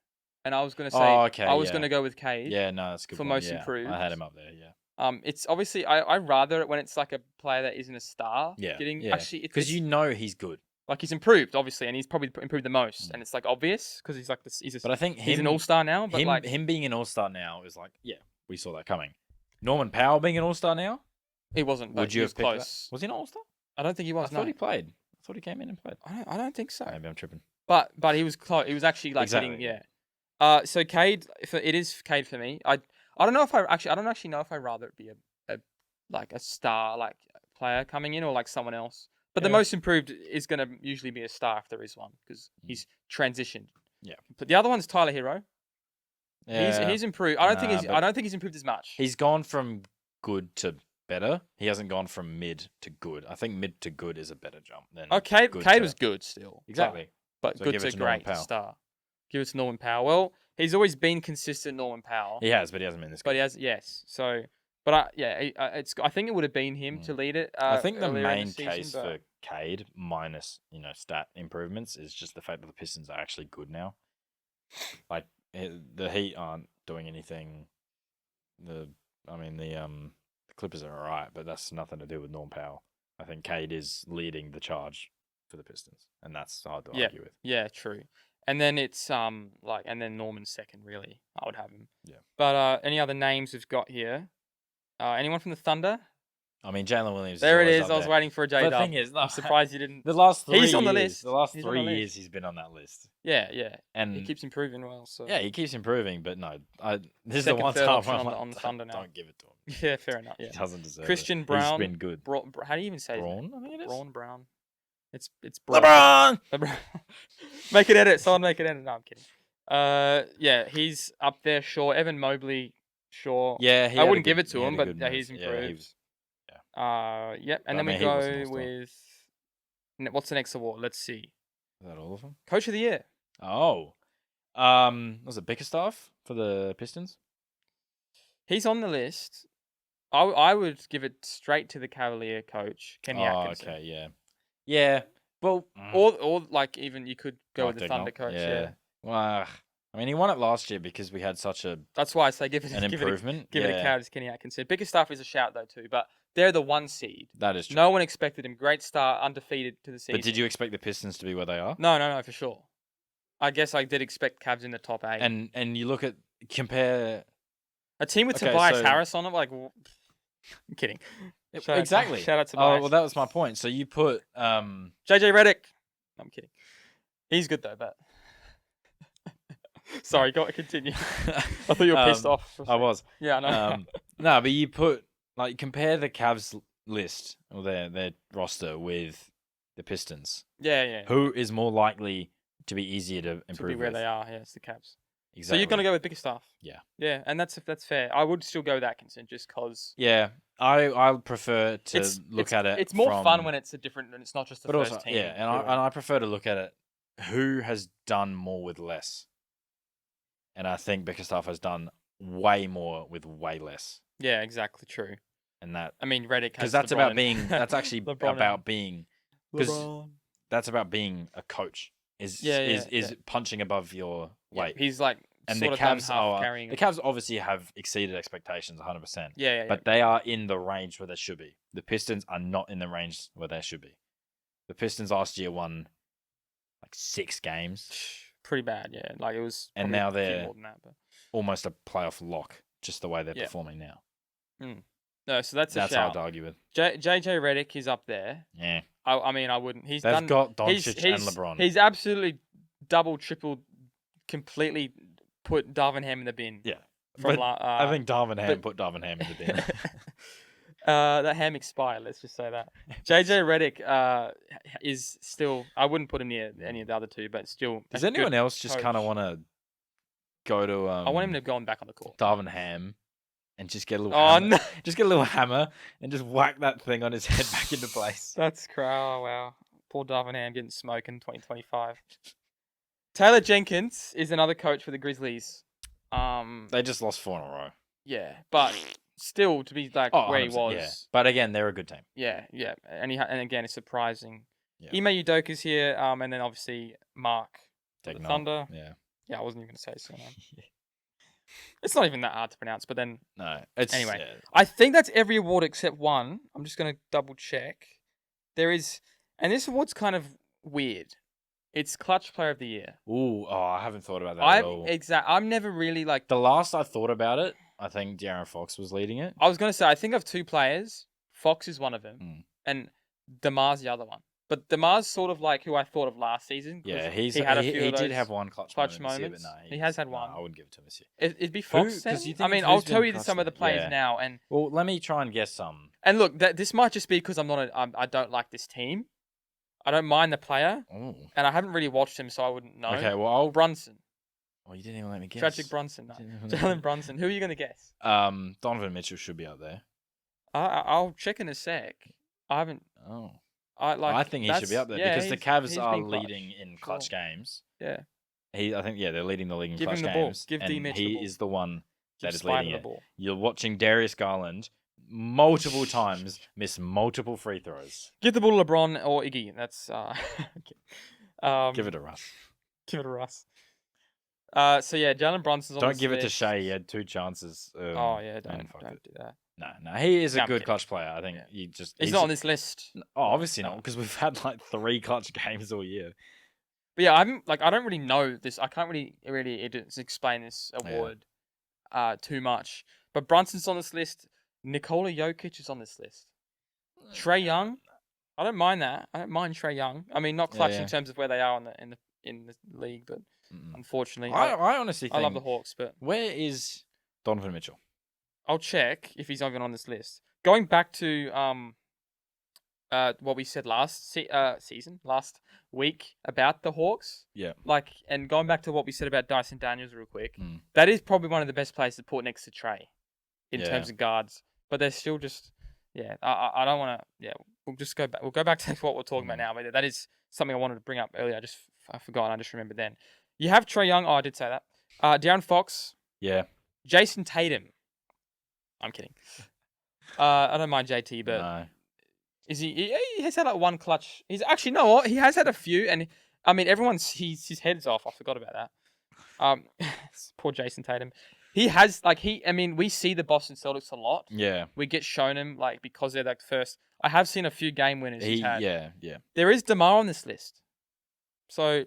And I was going to say, I was going to go with Cade. Yeah, no, that's a good for most improved. I had him up there, yeah. It's obviously, I rather it when it's like a player that isn't a star. Actually, because you know he's good. Like he's improved, obviously, and he's probably improved the most, and it's like obvious because he's like this. But I think he's an all-star now. But him being an all-star now is like, we saw that coming. Norman Powell being an all-star now, he wasn't. Would you have picked close? That? Was he an all-star? I don't think he was. I thought he played. I thought he came in and played. I don't think so. Maybe I'm tripping. But he was close. He was actually like hitting. So Cade, it is Cade for me. I don't know if I don't know if I'd rather it be a star player coming in or like someone else. But the most improved is going to usually be a star if there is one because he's transitioned. Yeah. But the other one's Tyler Hero. Yeah. He's improved. I don't think he's improved as much. He's gone from good to better. He hasn't gone from mid to good. I think mid to good is a better jump than. Cade was good still. Exactly. But good to great star. Give it to Norman Powell. Well, he's always been consistent, Norman Powell. He has, but he hasn't been this good. But he has, yes. So, but I think it would have been him to lead it. I think the main case for Cade, minus stat improvements, is just the fact that the Pistons are actually good now. Like the Heat aren't doing anything. The Clippers are alright, but that's nothing to do with Norm Powell. I think Cade is leading the charge for the Pistons, and that's hard to argue with. Yeah, true. And then it's and then Norman's second, really. I would have him. Yeah. But any other names we've got here? Anyone from the Thunder? I mean, Jalen Williams. There it is. Up I was there. waiting for a J-Dub. The thing is, I'm surprised you didn't. The last 3 He's on the years, list. The last He's on 3 the years, list. he's been on that list. Yeah. And he keeps improving well. So yeah, he keeps improving, but no, this is Second, the one third time option I'm like, on the Thunder now. Don't give it to him. Yeah, fair enough. Yeah. He doesn't deserve Christian it. Brown. He's been good. How do you even say his name? Braun, I think it is. Brown. It's LeBron. Make an edit. Someone make an edit. No, I'm kidding. Yeah, he's up there. Sure. Evan Mobley. Sure. Yeah, I wouldn't give it to him, but he's improved. Yep. And then we go with what's the next award? Let's see. Is that all of them? Coach of the Year. Oh, was it Bickerstaff for the Pistons? He's on the list. I would give it straight to the Cavalier coach, Kenny Atkinson. Okay, yeah. Well, or like even you could go with the Thunder coach. Yeah. Well, I mean, he won it last year because we had such a. That's why I say give it an improvement. Give it a Cavs, Kenny Atkinson. Bickerstaff is a shout though too, but they're the 1 seed. That is true. No one expected him. Great start, undefeated to the season. But did you expect the Pistons to be where they are? No, for sure. I guess I did expect Cavs in the top 8. And you look at compare a team with Tobias Harris on it, like. I'm kidding. Exactly. Shout out to Tobias. Oh, well, that was my point. So you put JJ Redick. I'm kidding. He's good though, but sorry, got to continue. I thought you were pissed off. I was. Yeah, I know. No, but you put compare the Cavs list or their roster with the Pistons. Yeah. Who is more likely to be easier to improve? To be where they are, yeah, it's the Cavs. Exactly. So you're gonna go with Bickerstaff? Yeah. Yeah, and that's fair. I would still go with Atkinson just because. Yeah, I prefer to look at it. It's more fun when it's a different, and it's not just the first also, team. Yeah, and I prefer to look at it. Who has done more with less? And I think Bickerstaff has done way more with way less. Yeah, exactly true. And that Redick because that's about being. That's actually about being. Because that's about being a coach. Is punching above your weight. Yeah, he's like. And the Cavs obviously have exceeded expectations 100%. Yeah. But they are in the range where they should be. The Pistons are not in the range where they should be. The Pistons last year won like 6 games. Pretty bad, yeah. Like it was. And now they're more than that, but. Almost a playoff lock, just the way they're performing now. No, so that's hard to argue with. JJ Redick is up there. Yeah. I mean, I wouldn't. They've got Doncic and LeBron. He's absolutely double, triple, completely. Put Darvin Ham in the bin. Yeah. I think Darvin Ham put Darvin Ham in the bin. That ham expired, let's just say that. JJ Redick is still... I wouldn't put him near any of the other two, but still... Does anyone else just kind of want to go to... I want him to go on back on the court. Darvin Ham and just get a little hammer. No. Just get a little hammer and just whack that thing on his head back into place. That's oh, wow. Poor Darvin Ham getting smoked in 2025. Taylor Jenkins is another coach for the Grizzlies. They just lost 4 in a row. Yeah, but still to be like where he was. Yeah. But again, they're a good team. Yeah, and again, it's surprising. Yeah. Ime Udoka's here, and then obviously Mark the Thunder. Yeah, I wasn't even gonna say his surname. It's not even that hard to pronounce, but then anyway. Yeah. I think that's every award except one. I'm just gonna double check. There is, and this award's kind of weird. It's Clutch Player of the Year. Ooh, I haven't thought about that at all. I'm never really like... The last I thought about it, I think De'Aaron Fox was leading it. I was going to say, I think of 2 players. Fox is one of them. And DeMar's the other one. But DeMar's sort of like who I thought of last season. Yeah, he did have one clutch moment moments. Year, but he has had one. I wouldn't give it to him this year. It'd be Fox then? I mean, I'll tell you some of the players now. And well, let me try and guess some. And look, this might just be because I don't like this team. I don't mind the player, and I haven't really watched him, so I wouldn't know. Okay, well, Brunson. Oh, you didn't even let me guess. Tragic Brunson. No. Jalen Brunson. Who are you going to guess? Donovan Mitchell should be up there. I'll check in a sec. I haven't. Oh. I think he should be up there because the Cavs are leading in clutch games. Yeah. I think they're leading the league in clutch games. Give D. Mitchell the ball. He is the one that is leading it. You're watching Darius Garland multiple times miss multiple free throws. Give the ball to LeBron or Iggy. That's give it a Russ. Give it a Russ. So yeah, Jalen Brunson's on Don't this give it to list. Shea. He had 2 chances. Oh yeah, don't do that. No, he is a I'm good kidding. clutch player. I think he's not on this list. Oh, obviously not, because we've had like 3 clutch games all year. But yeah, I don't really know this. I can't really explain this award too much. But Brunson's on this list. Nikola Jokic is on this list. Trae Young, I don't mind that. I don't mind Trae Young. I mean, not clutch in terms of where they are in the league, but unfortunately, I honestly think I love the Hawks. But where is Donovan Mitchell? I'll check if he's even on this list. Going back to what we said last week about the Hawks. Yeah. And going back to what we said about Dyson Daniels real quick, that is probably one of the best players to put next to Trae in terms of guards. But they're still just, I don't want to, we'll just go back. We'll go back to what we're talking about now. But that is something I wanted to bring up earlier. I forgot. I just remembered then. You have Trae Young. Oh, I did say that. De'Aaron Fox. Yeah. Jason Tatum. I'm kidding. I don't mind JT, but No. is he has had like one clutch. He's actually, no, what? He has had a few, and I mean, his head's off. I forgot about that. Poor Jason Tatum. He has we see the Boston Celtics a lot. Yeah. We get shown him because they're like first. I have seen a few game winners he's had. Yeah. There is DeMar on this list. So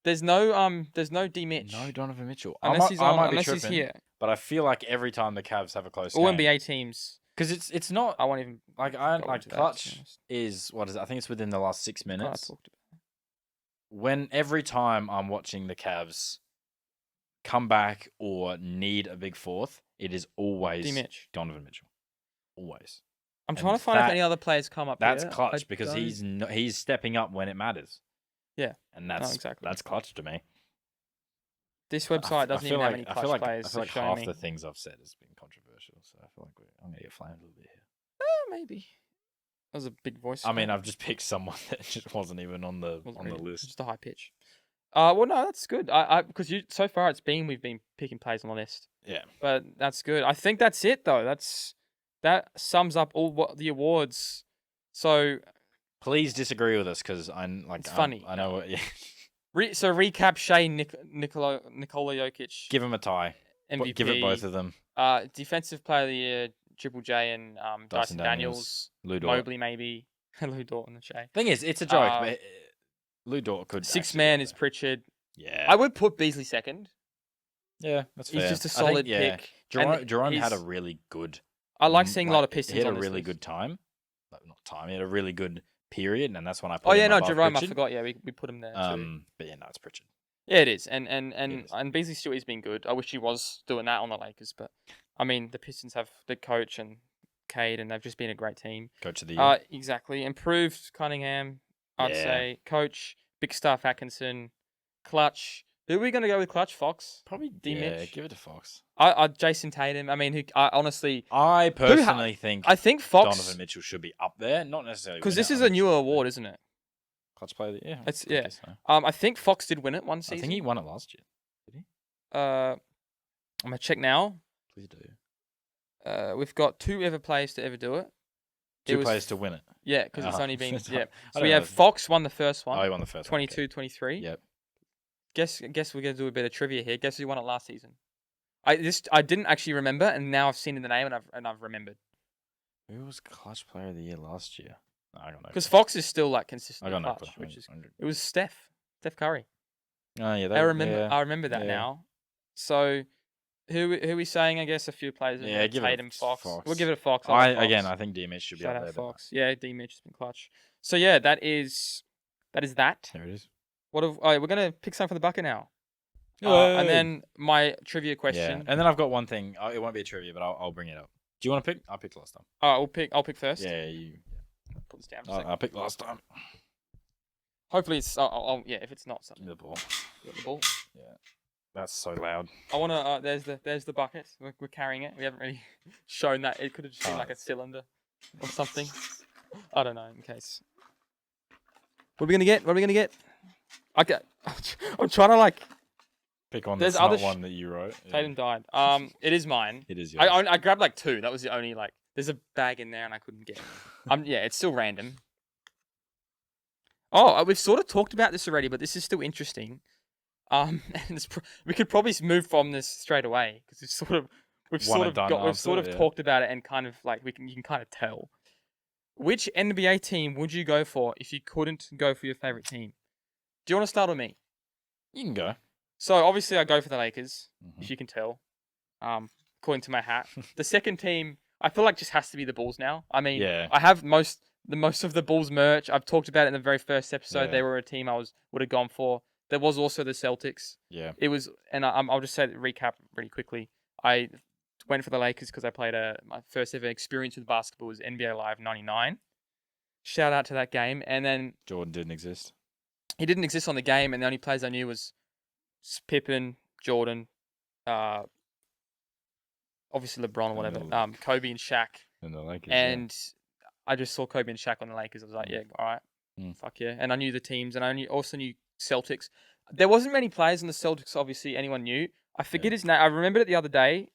there's no D Mitch. No Donovan Mitchell. Unless he's here. But I feel like every time the Cavs have a close game. All NBA teams. Because it's not. I won't even clutch is what is it? I think it's within the last 6 minutes. When every time I'm watching the Cavs come back or need a big fourth, it is always Donovan Mitchell. Always. I'm trying to find if any other players come up. That's clutch because he's stepping up when it matters. Yeah, and that's clutch to me. This website doesn't even have any clutch players. I feel like half the things I've said has been controversial, so I feel like I'm going to get flamed a little bit here. Maybe. That was a big voice. I mean, I've just picked someone that just wasn't even on the list. Just a high pitch. Well, no, that's good. Because so far we've been picking players on the list. Yeah. But that's good. I think that's it though. That sums up all the awards. So please disagree with us because it's funny. I know what. Yeah. So recap: Shea, Nikola Jokic. Give him a tie. MVP. Give it both of them. Defensive Player of the Year: Triple J and Dyson Daniels. Lou Dort. Mobley maybe. Lou Dort and Shea. Thing is, it's a joke, but Lou Dort could. Sixth man is Pritchard. Yeah. I would put Beasley second. Yeah, that's fair. He's just a solid pick. Jerome had a really good. I like seeing a lot of Pistons. He had a really good time. He had a really good period, and that's when I put. Oh yeah, no, Jerome. Pritchard. I forgot. Yeah, we put him there too. But yeah, no, it's Pritchard. Yeah, it is, and Beasley still is being good. I wish he was doing that on the Lakers, but I mean, the Pistons have the coach and Cade, and they've just been a great team. Coach of the year. Exactly. Improved Cunningham, I'd say. Coach, big stuff. Atkinson, Clutch. Who are we going to go with? Clutch, Fox? Probably D. Mitch. Give it to Fox. Jason Tatum. I mean, honestly, I personally think Fox, Donovan Mitchell should be up there, not necessarily because this is a newer award, isn't it? Clutch player, yeah. So. I think Fox did win it one season. I think he won it last year. Did he? I'm gonna check now. Please do. We've got 2 ever players to ever do it. Two players to win it. Yeah, because it's only been So we have Fox won the first one. Oh, he won the first 22, one. 23. Yep. Guess we're gonna do a bit of trivia here. Guess who won it last season? I didn't actually remember, and now I've seen the name and I've remembered. Who was Clutch Player of the Year last year? No, I don't know. Because Fox is still consistent. I got clutch, it was Steph Curry. Oh yeah, I remember that now. So who are we saying? I guess a few players. Yeah, give Tatum, it Fox. Fox. We'll give it a Fox. I think D Mitch should be up there. Fox. Yeah, D Mitch has been clutch. So yeah, that is that. There it is. We're gonna pick some for the bucket now. And then my trivia question. Yeah. And then I've got one thing. It won't be a trivia, but I'll bring it up. Do you want to pick? I picked last time. I'll pick first. Yeah, you. Put this down. I picked last time. Hopefully it's. If it's not something. The ball. The ball. Yeah. That's so loud. I wanna. There's the bucket. We're carrying it. We haven't really shown that. It could have just been like a cylinder or something. I don't know. In case. What are we gonna get? Okay. I'm trying to pick one. There's not one that you wrote. Yeah. Tatum died. It is mine. It is yours. I grabbed 2. That was the only There's a bag in there and I couldn't get it. Yeah, it's still random. Oh, we've sort of talked about this already, but this is still interesting. And we could probably move from this straight away because we've sort of talked about it and kind of like you can kind of tell. Which NBA team would you go for if you couldn't go for your favorite team? Do you want to start with me? You can go. So obviously I go for the Lakers, if you can tell. According to my hat, the second team I feel like just has to be the Bulls now. I mean, I have most of the Bulls merch. I've talked about it in the very first episode. They were a team I would have gone for. There was also the Celtics. Yeah. It was, and I'll just recap really quickly. I went for the Lakers because I played my first ever experience with basketball was NBA Live '99. Shout out to that game. And then Jordan didn't exist. He didn't exist on the game, and the only players I knew was Pippen, Jordan, obviously LeBron or whatever, Kobe and Shaq. And the Lakers. And I just saw Kobe and Shaq on the Lakers. I was like, yeah, all right, fuck yeah. And I knew the teams, and I also knew Celtics. There wasn't many players in the Celtics, obviously, anyone knew. I forget his name. I remembered it the other day.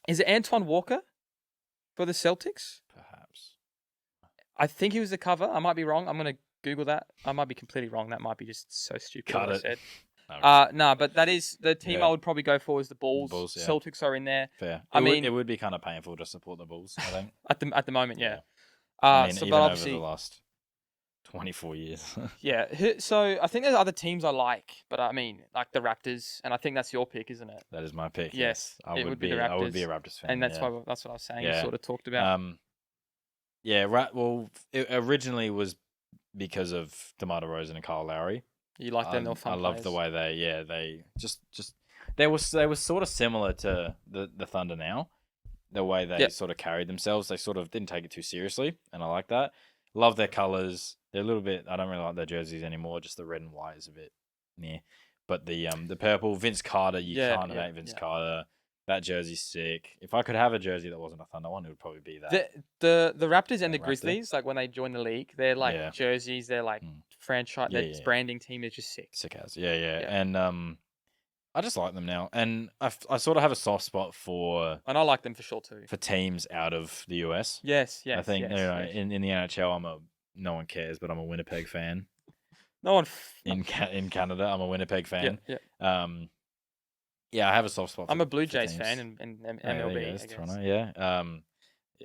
Is it Antoine Walker for the Celtics? Perhaps. I think he was the cover. I might be wrong. I'm going to Google that. I might be completely wrong. That might be just so stupid what I said. No, but that is the team I would probably go for is the Bulls. Celtics are in there. Fair. It would be kind of painful to support the Bulls, I think. at the moment, yeah. I mean, even over the last 24 years. Yeah. So I think there's other teams I like, but I mean, like the Raptors, and I think that's your pick, isn't it? That is my pick. Yes. I would be the Raptors. I would be a Raptors fan. And that's what I was saying. You sort of talked about. It originally was because of DeMar DeRozan and Kyle Lowry. You like them? They're fun. I love the way they they were sort of similar to the Thunder now. The way they sort of carried themselves, they sort of didn't take it too seriously, and I like that. Love their colors. They're a little bit. I don't really like their jerseys anymore. Just the red and white is a bit meh. But the purple, Vince Carter, can't hate Vince Carter. That jersey's sick. If I could have a jersey that wasn't a Thunder one, it would probably be that. The Raptors and the Grizzlies, like when they join the league, they're like jerseys. They're like franchise. Their branding team is just sick. Sick as and I just like them now, and I sort of have a soft spot for. And I like them for sure too. For teams out of the US. Yes. I think in the NHL, no one cares, but I'm a Winnipeg fan. No one in Canada, I'm a Winnipeg fan. Yeah. I have a soft spot. I'm a Blue Jays fan in MLB. I guess. Toronto,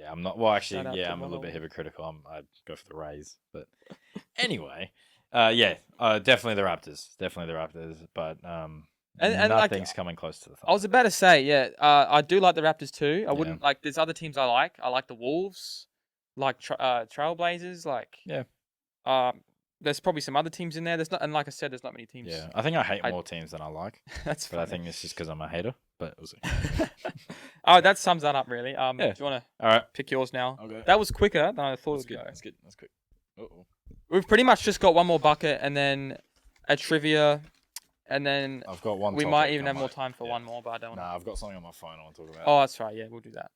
I'm not. Well, actually, I'm a little bit hypocritical. I'd go for the Rays, but anyway, definitely the Raptors. But and nothing's coming close to the Thunder. I was about to say, I do like the Raptors too. I wouldn't like. There's other teams I like. I like the Wolves, like Trailblazers, like there's probably some other teams in there. There's not, and like I said, there's not many teams. Yeah, I think I hate more teams than I like. That's but I think it's just because I'm a hater. But it was. Oh, that sums that up really. Do you want to pick yours now? Okay. That was quicker than I thought it would go. That's good. That's quick. Uh-oh. We've pretty much just got one more bucket and then a trivia, and then I've got one. We might even have more time for one more, but I don't. Nah, I've got something on my phone I want to talk about. Oh, that's right. Yeah, we'll do that.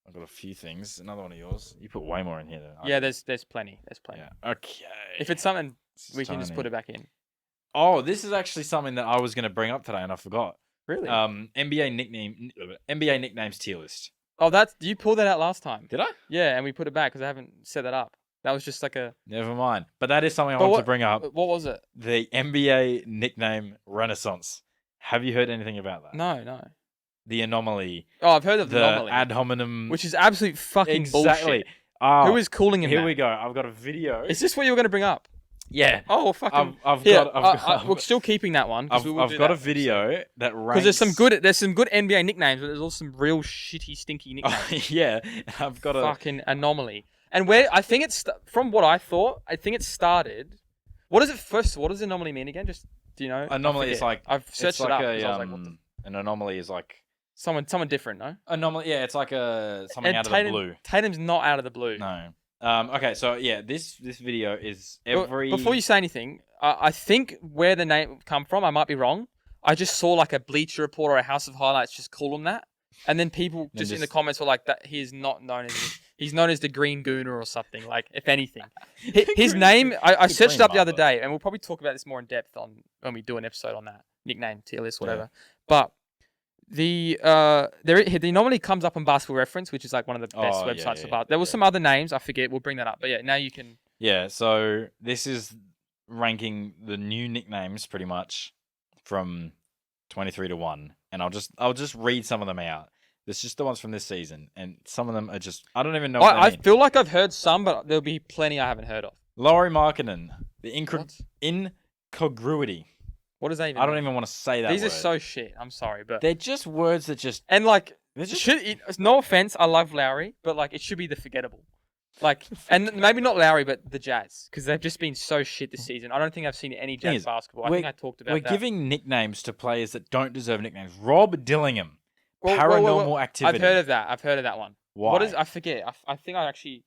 I've got a few things. Another one of yours. You put way more in here. There's plenty. There's plenty. Yeah. Okay. If it's something, we can just put it back in. Oh, this is actually something that I was going to bring up today and I forgot. Really? NBA nicknames tier list. Oh, you pulled that out last time. Did I? Yeah, and we put it back because I haven't set that up. That was just like a. Never mind. But that is something I want to bring up. What was it? The NBA nickname renaissance. Have you heard anything about that? No. The anomaly. Oh, I've heard of the anomaly. Ad hominem. Which is absolute fucking bullshit. Who is calling him Here we go. I've got a video. Is this what you were going to bring up? Yeah. Oh, fucking. We're still keeping that one. I've got a video that ranks. Because there's some good NBA nicknames, but there's also some real shitty, stinky nicknames. Yeah. I've got fucking anomaly. And I think from what I thought, I think it started. What is it first? What does anomaly mean again? Just, do you know? Anomaly is like. I've searched it up. An anomaly is like. Someone different, no? Anomaly, yeah, it's like something out of the blue. Tatum's not out of the blue. No. Okay, so yeah, this video is every. Before you say anything, I think where the name come from, I might be wrong. I just saw like a Bleacher Report or a House of Highlights just call him that, and then people just in the comments were like, "That he's not known as he's known as the Green Gooner or something." Like, if anything, his name I searched it up the other day, and we'll probably talk about this more in depth when we do an episode on that nickname tier list, whatever. Yeah. But the anomaly comes up on Basketball Reference, which is like one of the best websites about. There was some other names, I forget. We'll bring that up, but yeah, now you can. Yeah, so this is ranking the new nicknames pretty much from 23 to 1, and I'll just read some of them out. There's just the ones from this season, and some of them are just I don't even know what they I mean. feel like I've heard some, but there'll be plenty I haven't heard of. Lauri Markkanen, the incongruity. What does that even mean? I don't even want to say that These word. are so shit. I'm sorry, but they're just words that just and like just... no offense, I love Lowry, but like it should be the forgettable. Like, and maybe not Lowry, but the Jazz, because they've just been so shit this season. I don't think I've seen any Jazz basketball. I think I talked about that. We're giving nicknames to players that don't deserve nicknames. Rob Dillingham, paranormal activity. I've heard of that. I've heard of that one. Why? What is? I forget. I think I actually.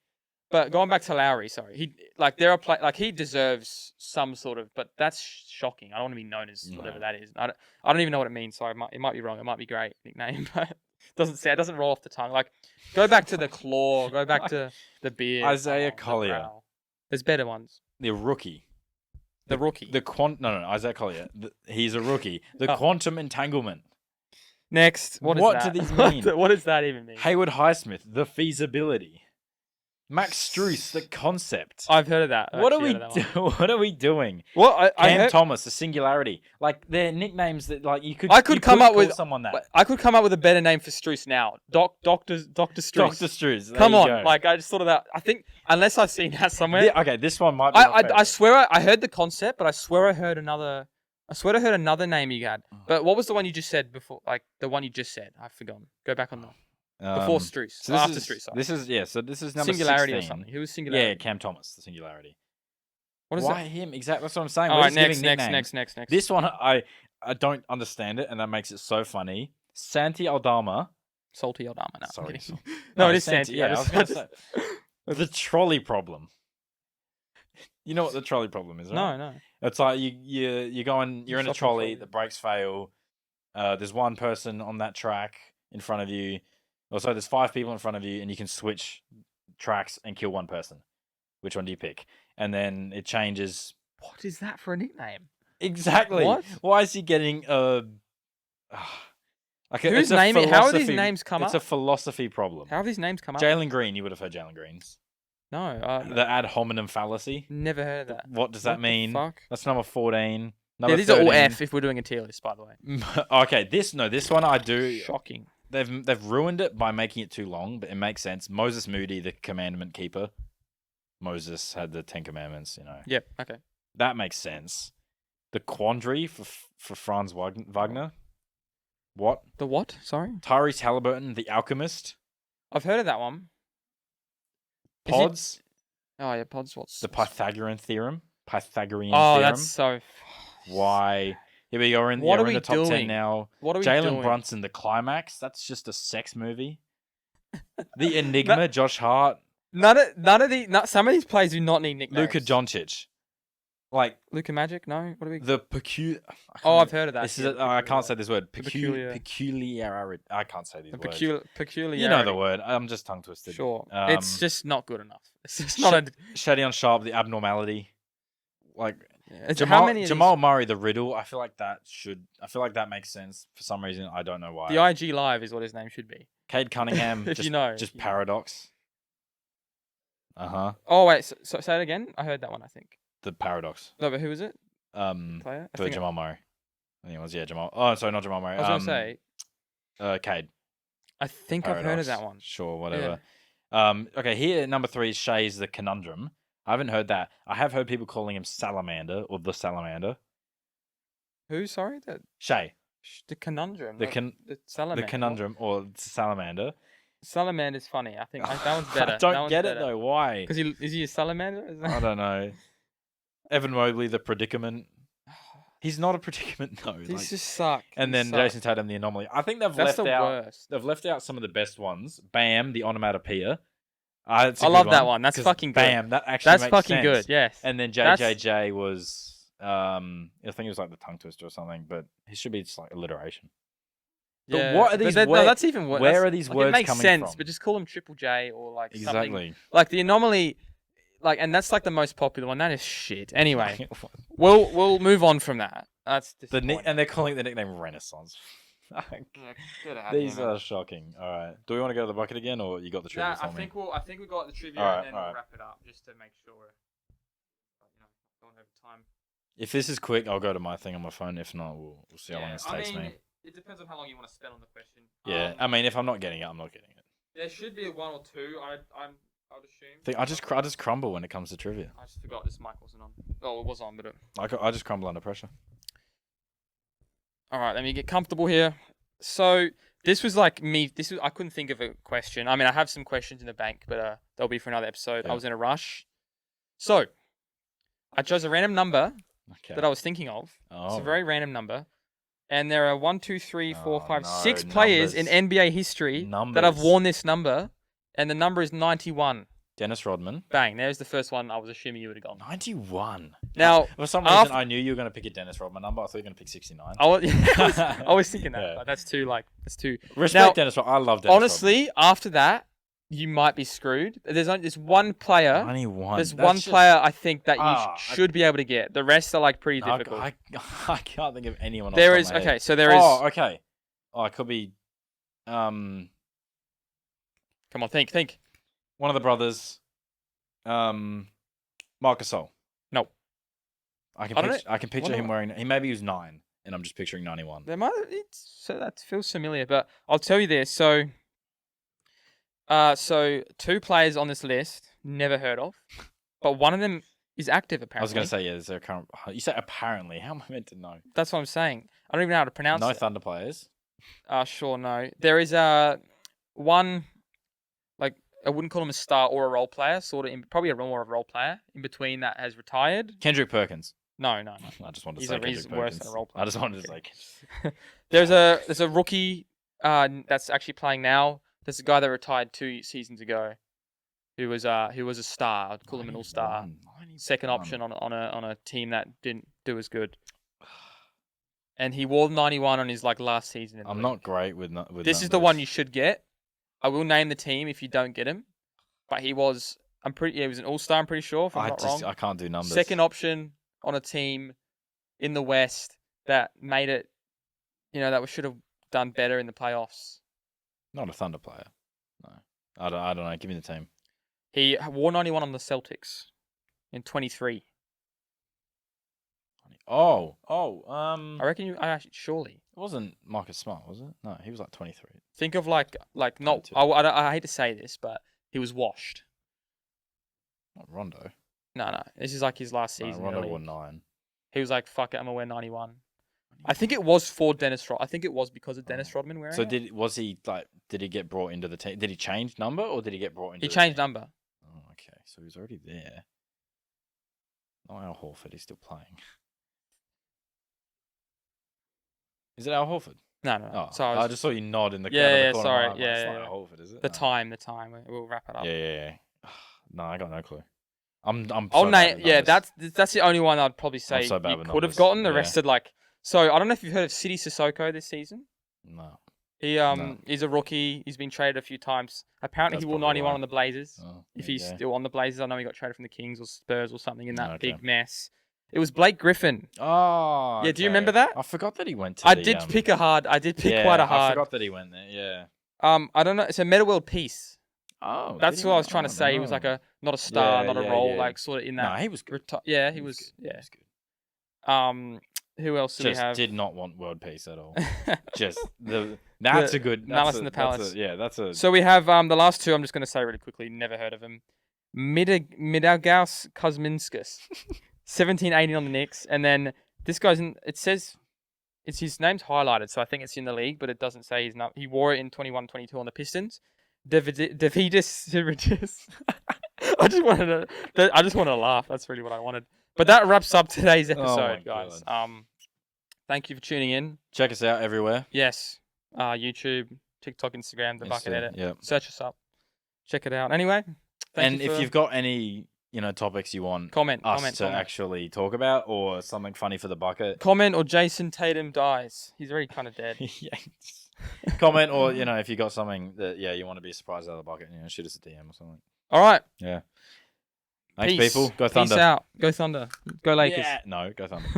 But going back to Lowry, sorry, he deserves some sort of, but that's shocking. I don't want to be known as whatever that is. I don't even know what it means. So it might be wrong. It might be great nickname, but it doesn't roll off the tongue. Like, go back to the claw. Go back to the beard. Isaiah Collier. There's better ones. The rookie. Isaiah Collier. He's a rookie. The quantum entanglement. Next, what do these mean? What does that even mean? Haywood Highsmith, the feasibility. Max Strus, the concept. I've heard of that. What are we doing? Well, Cam Thomas, the singularity. Like, they're nicknames that like you could. Come up with someone that. I could come up with a better name for Strus now. Doctor Strus. Dr. Strus. Come on, like I just thought of that. I think unless I've seen that somewhere. Okay, this one might be. I swear I heard the concept, but I swear I heard another. I swear I heard another name you had. But what was the one you just said before? Like the one you just said. I've forgotten. Go back on that. Before Strus. So after Strus. Sorry. So this is number Singularity 16. or something. Who was Singularity? Yeah, Cam Thomas, the singularity. What is Why that? him? Exactly. That's what I'm saying. All right, next. This one I don't understand it, and that makes it so funny. Santi Aldama. Salty Aldama. No, sorry. No, it is Santi. Yeah, I was going to say. The trolley problem. You know what the trolley problem is, right? No. It's like you're going, you're in a trolley, the brakes fail. There's one person on that track in front of you. Also, there's 5 people in front of you, and you can switch tracks and kill one person. Which one do you pick? And then it changes. What is that for a nickname? Exactly. What? Why is he getting a? Whose name? How are these names come up? It's a philosophy problem. How have these names come up? Jalen Green. You would have heard Jalen Green's. No. The ad hominem fallacy. Never heard of that. What does that mean? Fuck? That's number 14. Yeah, these 13. Are all F if we're doing a tier list, by the way. Okay, this one I do. Shocking. They've ruined it by making it too long, but it makes sense. Moses Moody, the commandment keeper. Moses had the 10 commandments, you know. Yep. Okay. That makes sense. The quandary for Franz Wagner. What? The what? Sorry. Tyrese Halliburton, the alchemist. I've heard of that one. Pods. Oh yeah, Pods. What's the Pythagorean theorem? Oh, theorem. That's so. Why? Here we go. We're in the top 10 now. What are we doing? Jalen Brunson, the climax. That's just a sex movie. The Enigma, Josh Hart. None of some of these players do not need nicknames. Luka Doncic. Like Luka Magic? No. What are we? The peculiar. Oh, I've heard of that. This is. I can't say this word. Peculiar. I can't say these words. Peculiar. You know the word. I'm just tongue twisted. Sure. It's just not good enough. It's just not a. Shadion Sharp, the abnormality. Like. Yeah. Jamal Murray, the riddle. I feel like that makes sense for some reason. I don't know why. The IG Live is what his name should be. Cade Cunningham. Just paradox. Oh wait, so say it again. I heard that one. I think the paradox. No, but who was it? Player for Jamal Murray. I think it was Jamal. Oh, sorry, not Jamal Murray. I was gonna say, Cade. I think paradox. I've heard of that one. Sure, whatever. Yeah. Okay, here number 3 is Shay's the conundrum. I haven't heard that. I have heard people calling him Salamander or the Salamander. Who? Sorry, Shay. The conundrum. The salamander. The conundrum or salamander. Salamander's funny. I think that one's better. I don't get it though. Why? Because is he a salamander? I don't know. Evan Mobley, the predicament. He's not a predicament though. These just suck. And then Jason Tatum, the anomaly. I think they've left out. Worst. They've left out some of the best ones. Bam, the onomatopoeia. I love that one. That's fucking good. Bam, that actually makes fucking sense. Good. Yes. And then JJJ was, I think it was like the tongue twister or something, but it should be just like alliteration. Yeah. But what are these words? No, that's even worse. Where are these words coming from? It makes sense, but just call them Triple J or like exactly. Something. Like the anomaly, and that's like the most popular one. That is shit. Anyway, we'll move on from that. That's and they're calling the nickname Renaissance. These are shocking. All right. Do we want to go to the bucket again, or you got the trivia? I think we got the trivia, and then we'll wrap it up just to make sure. Don't have time. If this is quick, I'll go to my thing on my phone. If not, we'll see how long this takes me. It depends on how long you want to spend on the question. Yeah, I mean, if I'm not getting it, I'm not getting it. There should be a 1 or 2. I would assume. I just crumble when it comes to trivia. I just forgot this mic wasn't on. Oh, it was on, but I just crumble under pressure. All right, let me get comfortable here. So this was like me. I couldn't think of a question. I mean, I have some questions in the bank, but they'll be for another episode. Yeah. I was in a rush, so I chose a random number that I was thinking of. Oh. It's a very random number, and there are 1, 2, 3, 4, 5, 6 players in NBA history that have worn this number, and the number is 91. Dennis Rodman. Bang! There's the first one. I was assuming you would have gone 91. Now, for some reason, I knew you were going to pick a Dennis Rodman number. I thought you were going to pick 69. I was thinking that, but that's too. Respect now, Dennis Rodman. I love Dennis. Honestly, Rodman. After that, you might be screwed. There's one player. 91. There's one player I think that you should be able to get. The rest are like pretty difficult. I can't think of anyone. There is okay. So there is. Oh, okay. Oh, it could be. Come on, think. One of the brothers. Marc Gasol. No. I can picture him wearing. Maybe he was 9, and I'm just picturing 91. So that feels familiar, but I'll tell you this. So 2 players on this list never heard of, but one of them is active apparently. I was going to say there's a current. You said apparently. How am I meant to know? That's what I'm saying. I don't even know how to pronounce it. No Thunder players. Sure, no. There is one. I wouldn't call him a star or a role player, probably more of a role player in between that has retired. Kendrick Perkins. No. I just wanted to say Kendrick He's Perkins. worse than a role player. I just wanted to say. There's a rookie that's actually playing now. There's a guy that retired 2 seasons ago, who was a star. I'd call him an all-star. second option on a team that didn't do as good. And he wore 91 on his last season. I'm not great with This numbers. is the one you should get. I will name the team if you don't get him, but he was an all-star. I'm pretty sure. If I'm not wrong. I can't do numbers. Second option on a team in the West that made it, that we should have done better in the playoffs. Not a Thunder player. No, I don't know. Give me the team. He wore 91 on the Celtics in 23. I reckon you. Surely. It wasn't Marcus Smart, was it? No, he was 23. Think of not. I hate to say this, but he was washed. Not Rondo. No. This is his last season. Rondo wore 9. He was fuck it, I'm gonna wear 91. I think it was for Dennis Rodman. I think it was because of Dennis Rodman wearing it. So did he get brought into the team? Did he change number or did he get brought into? He changed number. Oh, okay. So he was already there. Not Al Horford. He's still playing. Is it Al Horford? No. Oh, so I just saw you nod in the corner. Yeah, sorry. Yeah. It's not Al Horford, is it? The time. We'll wrap it up. Yeah. No, I got no clue. I'm. I'll name. Yeah, that's the only one I'd probably say so you could have gotten. The rest are So I don't know if you've heard of City Sissoko this season. No. He's a rookie. He's been traded a few times. Apparently, he wore 91 on the Blazers. Oh, if he's still on the Blazers, I know he got traded from the Kings or Spurs or something in that big mess. It was Blake Griffin. Oh, yeah. Do you remember that? I forgot that he went to. I did pick quite a hard. I forgot that he went there. Yeah. I don't know. It's a Meta World Peace. Oh, that's what I was trying to say. He was not a star, not a role, sort of in that. No, he was good. He was. Yeah. He was good. Who else do we have? Did not want world peace at all. That's a good. Malice in the Palace. That's a. So we have the last 2. I'm just going to say really quickly. Never heard of him. Midagaus Kuzminskas, 17-18 on the Knicks, and then this guy's in. It says, his name's highlighted, so I think it's in the league, but it doesn't say his name. He wore it in 21-22 on the Pistons. Davidis Siritis. I just wanted to laugh. That's really what I wanted. But that wraps up today's episode, guys. Thank you for tuning in. Check us out everywhere. Yes. YouTube, TikTok, Instagram, the Bucket Edit. Yeah. Search us up. Check it out. Anyway. If you've got any, topics you want comment actually talk about or something funny for the bucket. Comment or Jason Tatum dies. He's already kind of dead. Comment or, if you got something that, you want to be surprised out of the bucket, shoot us a DM or something. All right. Yeah. Thanks, people. Go Thunder. Peace out. Go Thunder. Go Lakers. Yeah. No, go Thunder.